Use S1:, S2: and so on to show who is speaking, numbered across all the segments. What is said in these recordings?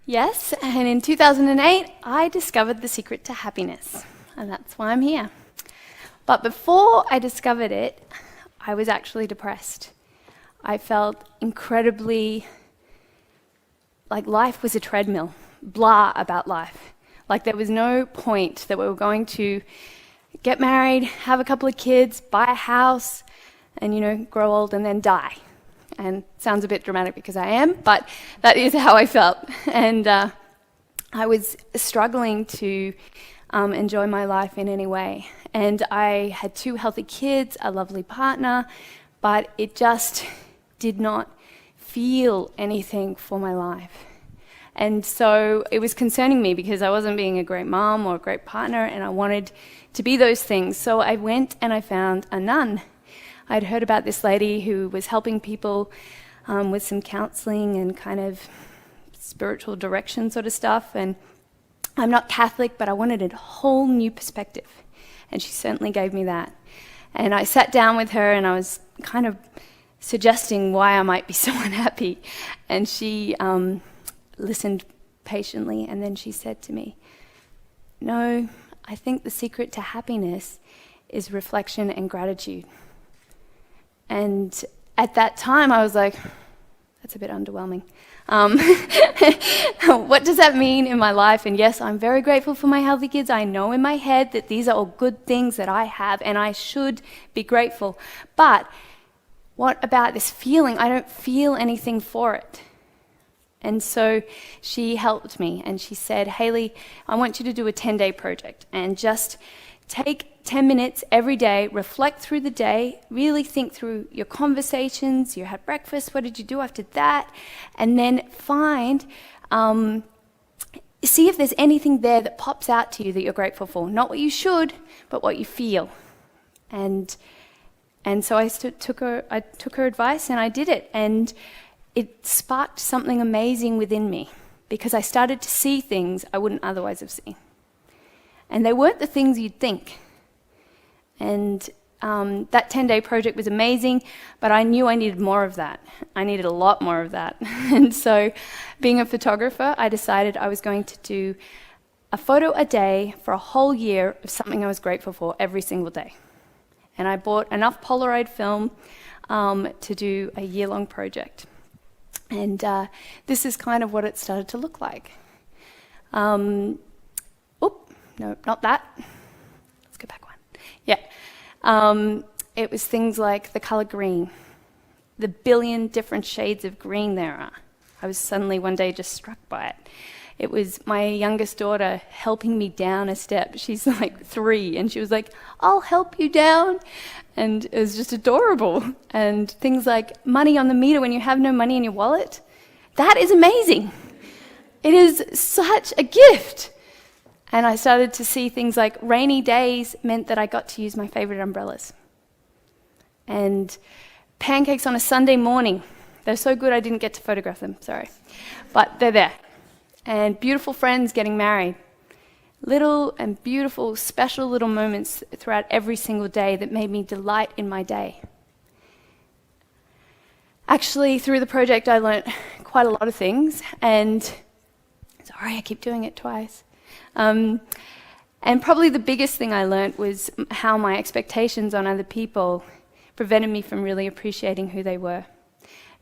S1: Yes, and in 2008, I discovered the secret to happiness, and that's why I'm here. But before I discovered it, I was actually depressed. I felt incredibly like life was a treadmill, blah about life. Like there was no point that we were going to get married, have a couple of kids, buy a house, and grow old and then die. And it sounds a bit dramatic because I am, but that is how I felt. And I was struggling to enjoy my life in any way. And I had 2 healthy kids, a lovely partner, but it just did not feel anything for my life. And so it was concerning me because I wasn't being a great mom or a great partner, and I wanted to be those things. So I went and I found a nun. I'd heard about this lady who was helping people with some counseling and kind of spiritual direction sort of stuff. And I'm not Catholic, but I wanted a whole new perspective. And she certainly gave me that. And I sat down with her and I was kind of suggesting why I might be so unhappy. And she listened patiently, and then she said to me, "No, I think the secret to happiness is reflection and gratitude." And at that time, I was like, that's a bit underwhelming. What does that mean in my life? And yes, I'm very grateful for my healthy kids. I know in my head that these are all good things that I have, and I should be grateful. But what about this feeling? I don't feel anything for it. And so she helped me, and she said, "Hailey, I want you to do a 10-day project and just take 10 minutes every day, reflect through the day, really think through your conversations, you had breakfast, what did you do after that, and then see if there's anything there that pops out to you that you're grateful for. Not what you should, but what you feel." And so I took her advice and I did it, and it sparked something amazing within me because I started to see things I wouldn't otherwise have seen. And they weren't the things you'd think. And that 10-day project was amazing, but I knew I needed more of that. I needed a lot more of that. And so, being a photographer, I decided I was going to do a photo a day for a whole year of something I was grateful for every single day. And I bought enough Polaroid film to do a year-long project. And this is kind of what it started to look like. No, not that. Let's go back one. Yeah. It was things like the color green, the billion different shades of green there are. I was suddenly one day just struck by it. It was my youngest daughter helping me down a step. She's like 3, and she was like, "I'll help you down." And it was just adorable. And things like money on the meter when you have no money in your wallet. That is amazing. It is such a gift. And I started to see things like rainy days meant that I got to use my favorite umbrellas. And pancakes on a Sunday morning. They're so good I didn't get to photograph them, sorry. But they're there. And beautiful friends getting married. Little and beautiful, special little moments throughout every single day that made me delight in my day. Actually, through the project, I learnt quite a lot of things. And sorry, I keep doing it twice. And probably the biggest thing I learnt was how my expectations on other people prevented me from really appreciating who they were.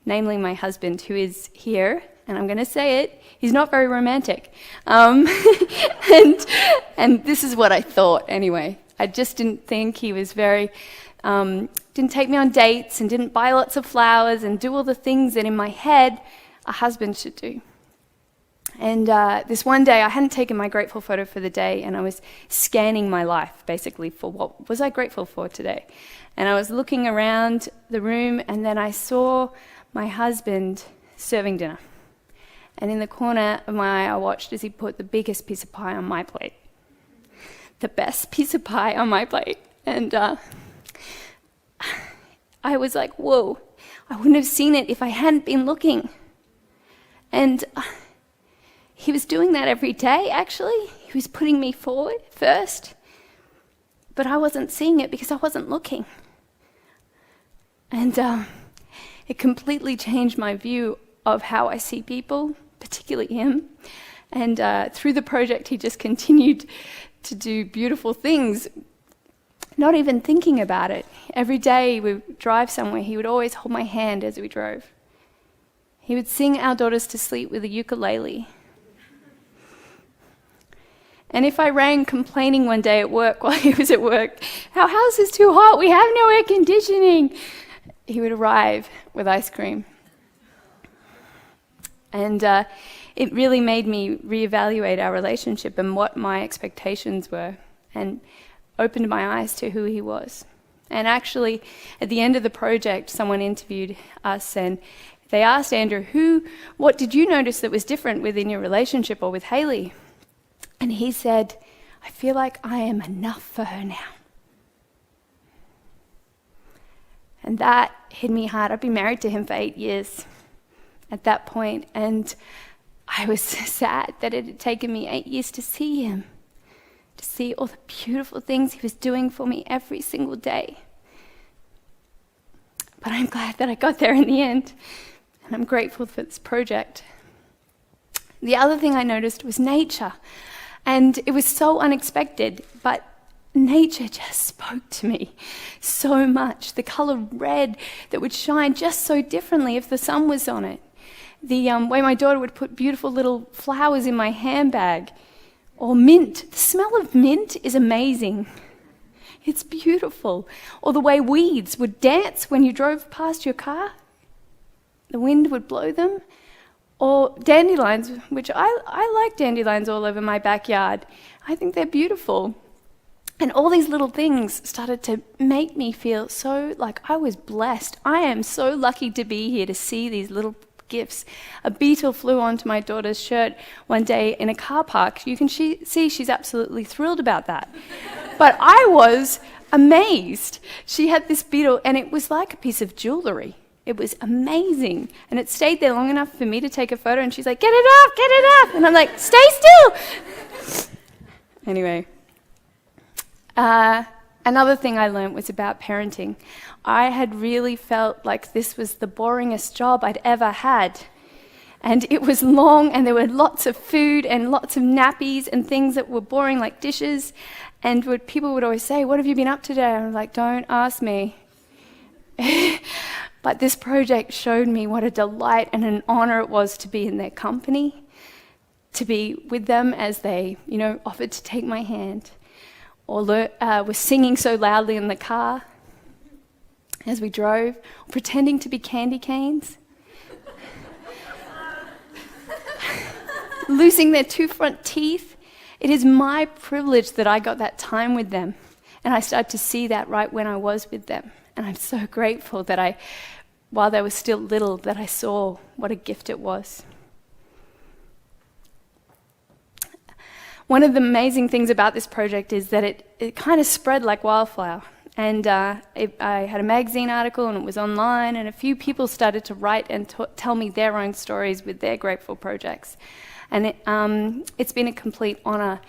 S1: Namely, my husband, who is here, and I'm going to say it, he's not very romantic. And this is what I thought anyway. I just didn't think he was very, didn't take me on dates and didn't buy lots of flowers and do all the things that in my head a husband should do. And this one day, I hadn't taken my grateful photo for the day, and I was scanning my life, basically, for what was I grateful for today. And I was looking around the room, and then I saw my husband serving dinner. And in the corner of my eye, I watched as he put the biggest piece of pie on my plate. The best piece of pie on my plate. And I was like, whoa, I wouldn't have seen it if I hadn't been looking. And he was doing that every day, actually. He was putting me forward first. But I wasn't seeing it because I wasn't looking. And it completely changed my view of how I see people particularly him. And through the project, he just continued to do beautiful things, not even thinking about it. Every day we would drive somewhere, he would always hold my hand as we drove. He would sing our daughters to sleep with a ukulele. And if I rang complaining one day at work while he was at work, "Our house is too hot, we have no air conditioning," he would arrive with ice cream. And it really made me reevaluate our relationship and what my expectations were, and opened my eyes to who he was. And actually, at the end of the project, someone interviewed us and they asked Andrew, what did you notice that was different within your relationship or with Hailey? And he said, "I feel like I am enough for her now." And that hit me hard. I'd been married to him for 8 years at that point, and I was sad that it had taken me 8 years to see him, to see all the beautiful things he was doing for me every single day. But I'm glad that I got there in the end, and I'm grateful for this project. The other thing I noticed was nature, and it was so unexpected, but nature just spoke to me so much. The color red that would shine just so differently if the sun was on it. The way my daughter would put beautiful little flowers in my handbag. Or mint. The smell of mint is amazing. It's beautiful. Or the way weeds would dance when you drove past your car. The wind would blow them. Or dandelions, which I like dandelions all over my backyard. I think they're beautiful. And all these little things started to make me feel so like I was blessed. I am so lucky to be here to see these little gifts. A beetle flew onto my daughter's shirt one day in a car park. You can see she's absolutely thrilled about that. But I was amazed. She had this beetle and it was like a piece of jewelry. It was amazing. And it stayed there long enough for me to take a photo, and she's like, get it up. And I'm like, stay still. Anyway. Another thing I learned was about parenting. I had really felt like this was the boringest job I'd ever had. And it was long, and there were lots of food and lots of nappies and things that were boring, like dishes. And people would always say, "What have you been up to today?" I'm like, "Don't ask me." But this project showed me what a delight and an honor it was to be in their company, to be with them as they, offered to take my hand, or were singing so loudly in the car as we drove, or pretending to be candy canes, losing their 2 front teeth. It is my privilege that I got that time with them, and I started to see that right when I was with them. And I'm so grateful that while they were still little, that I saw what a gift it was. One of the amazing things about this project is that it kind of spread like wildfire. And I had a magazine article, and it was online, and a few people started to write and tell me their own stories with their grateful projects. And it's been a complete honor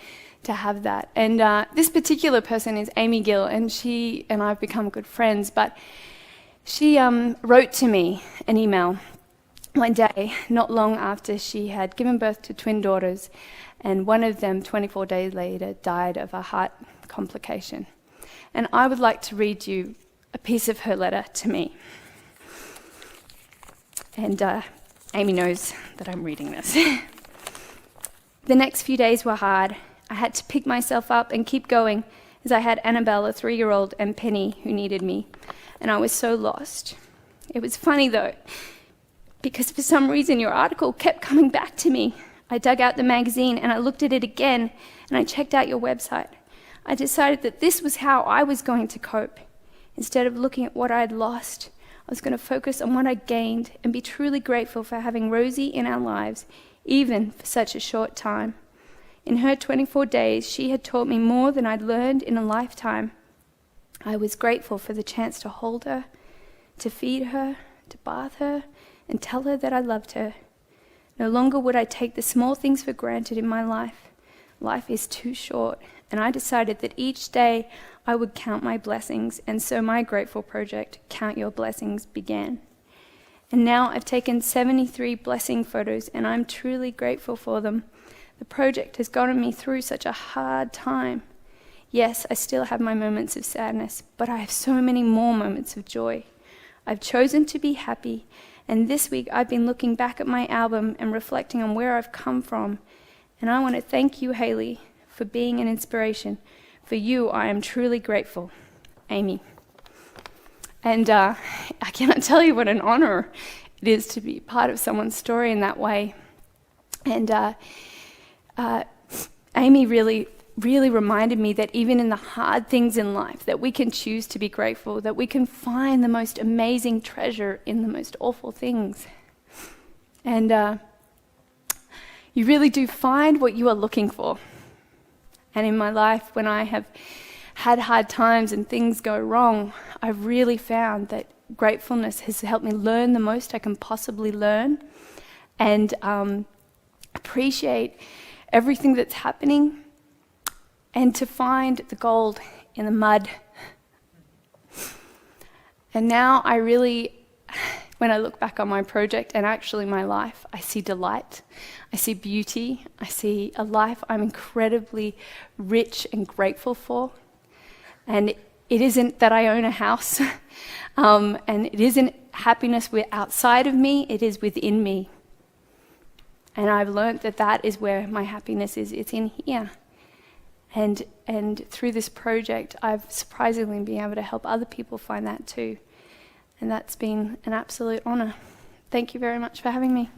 S1: to have that. And this particular person is Amy Gill, and she and I have become good friends, but she wrote to me an email one day, not long after she had given birth to twin daughters, and one of them, 24 days later, died of a heart complication. And I would like to read you a piece of her letter to me. And Amy knows that I'm reading this. "The next few days were hard. I had to pick myself up and keep going, as I had Annabelle, a 3-year-old, and Penny, who needed me, and I was so lost. It was funny, though, because for some reason your article kept coming back to me. I dug out the magazine and I looked at it again, and I checked out your website. I decided that this was how I was going to cope. Instead of looking at what I had lost, I was going to focus on what I gained and be truly grateful for having Rosie in our lives, even for such a short time. In her 24 days, she had taught me more than I'd learned in a lifetime. I was grateful for the chance to hold her, to feed her, to bath her, and tell her that I loved her. No longer would I take the small things for granted in my life. Life is too short, and I decided that each day I would count my blessings, and so my grateful project, Count Your Blessings, began." And now I've taken 73 blessing photos, and I'm truly grateful for them. The project has gotten me through such a hard time. Yes, I still have my moments of sadness, but I have so many more moments of joy. I've chosen to be happy, and this week I've been looking back at my album and reflecting on where I've come from. And I want to thank you, Hailey, for being an inspiration. For you, I am truly grateful. Amy. And I cannot tell you what an honor it is to be part of someone's story in that way. And Amy really reminded me that even in the hard things in life, that we can choose to be grateful, that we can find the most amazing treasure in the most awful things. And you really do find what you are looking for. And in my life, when I have had hard times and things go wrong, I've really found that gratefulness has helped me learn the most I can possibly learn, and appreciate everything that's happening, and to find the gold in the mud. And now I really, when I look back on my project and actually my life, I see delight, I see beauty, I see a life I'm incredibly rich and grateful for. And it isn't that I own a house, and it isn't happiness outside of me, it is within me. And I've learned that that is where my happiness is, it's in here. And through this project, I've surprisingly been able to help other people find that too. And that's been an absolute honor. Thank you very much for having me.